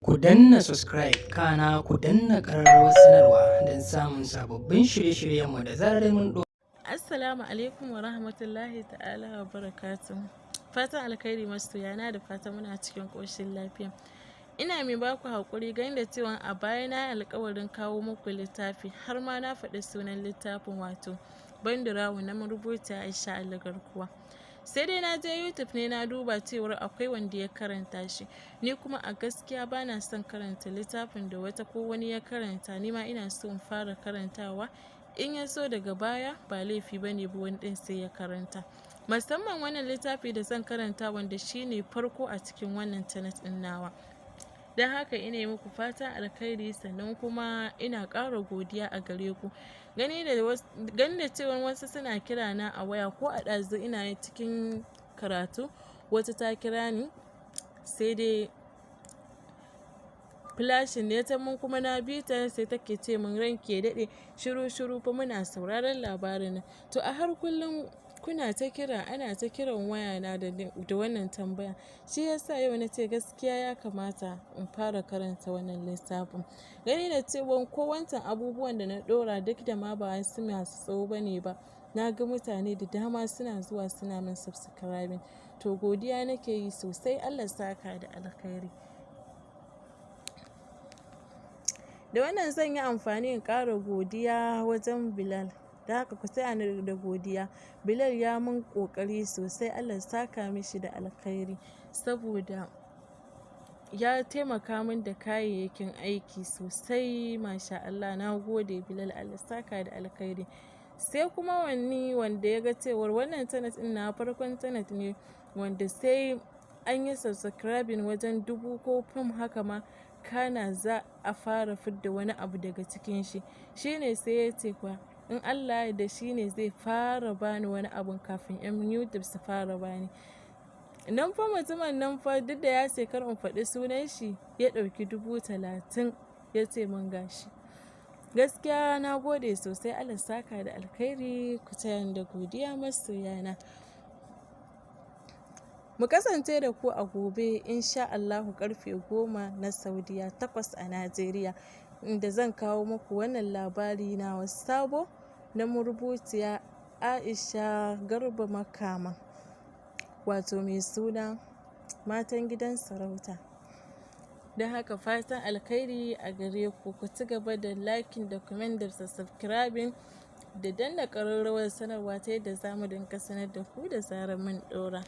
Ku danna subscribe kana ku danna ƙararrawar sanarwa don samun sababbin shirye-shiryenmu da zarar mun ɗora. Assalamu alaikum wa rahmatullahi ta'ala wa barakatuh. Fatan alkhairi masoyana da fatan muna cikin ƙoshin lafiya. Ina mai baku haƙuri ganin da cewa a baya na yi alƙawarin kawo muku littafi har ma na faɗi sunan littafin wato Bandirawo na marubuciya Aisha Ali Garkuwa. Sai dai na je YouTube ne na duba cewar akwai wanda ya karanta shi, ni kuma a gaskiya ba na son karanta littafin da wata ko wani ya karanta, ni ma ina so in fara karantawa, in ya so daga baya ba laifi ba ne ba wani ɗin sai ya karanta. Musamman wannan littafi da zan karanta wanda shi ne farko a cikin wannan channel ɗin nawa. Don haka ina yi muku fatan alkhairi, sannan kuma ina ƙara godiya a gare ku. Gani da cewa wasu suna kira na a waya, ko a ɗazu ina cikin karatu wata ta kira ni, sai dai flashin ne ta mun kuma na bi ta, sai take ce min ranki ya daɗe, shiru fa muna sauraron labarin nan. To a har kullum kuna ta kira, ana ta kiran wayana da wannan tambaya, shi yasa yau na ce gaskiya ya kamata in fara karanta wannan littafin. Gani da cewa ko wancan abubuwan da na ɗora duk da ma ba su masu tsawo ba ne ba, na ga mutane da dama suna zuwa suna min subscribing, to godiya nake yi sosai, Allah saka da alkhairi. Da wannan zan yi amfani in ƙara godiya wajen Bilal, da haka ku taya ni da godiya. Bilal ya mun ƙoƙari sosai, Allah saka mishi da alkhairi, saboda ya taimaka min da kayayyakin aiki sosai, masha Allah, na gode Bilal, Allah saka da alkhairi. Sai kuma wani wanda ya ga cewar wannan channel ɗin na farkon channel ne wanda sai an yi subscribing wajen 1000 ko fim haka ma kana za a fara fidda wani abu daga cikin shi, shine sai ya ce kwa in Allah da shi ne zai fara bani wani abun kafin 'yan YouTube su fara bani. Nan fa mutumin nan fa duk da ya ce kar in faɗi sunan shi, ya ɗauki 30,000 ya ce mun gashi. Gaskiya na gode sosai, Allah saka da alkhairi, ku taya da godiya masoyana. Mu kasance da ku a gobe insha Allahu karfe 10 na Saudiya, 8 a Najeriya, inda zan kawo muku wannan labari na wasu sabo na marubuciya Aisha Garba Makama, wato mai suna Matan Gidan Sarauta. Don haka fatan alkhairi a gare ku, ku ci gaba da liking da comment da subscribing da danna ƙararrawar sanarwa ta yadda za mu dinga sanar da ku da zarar mun ɗora.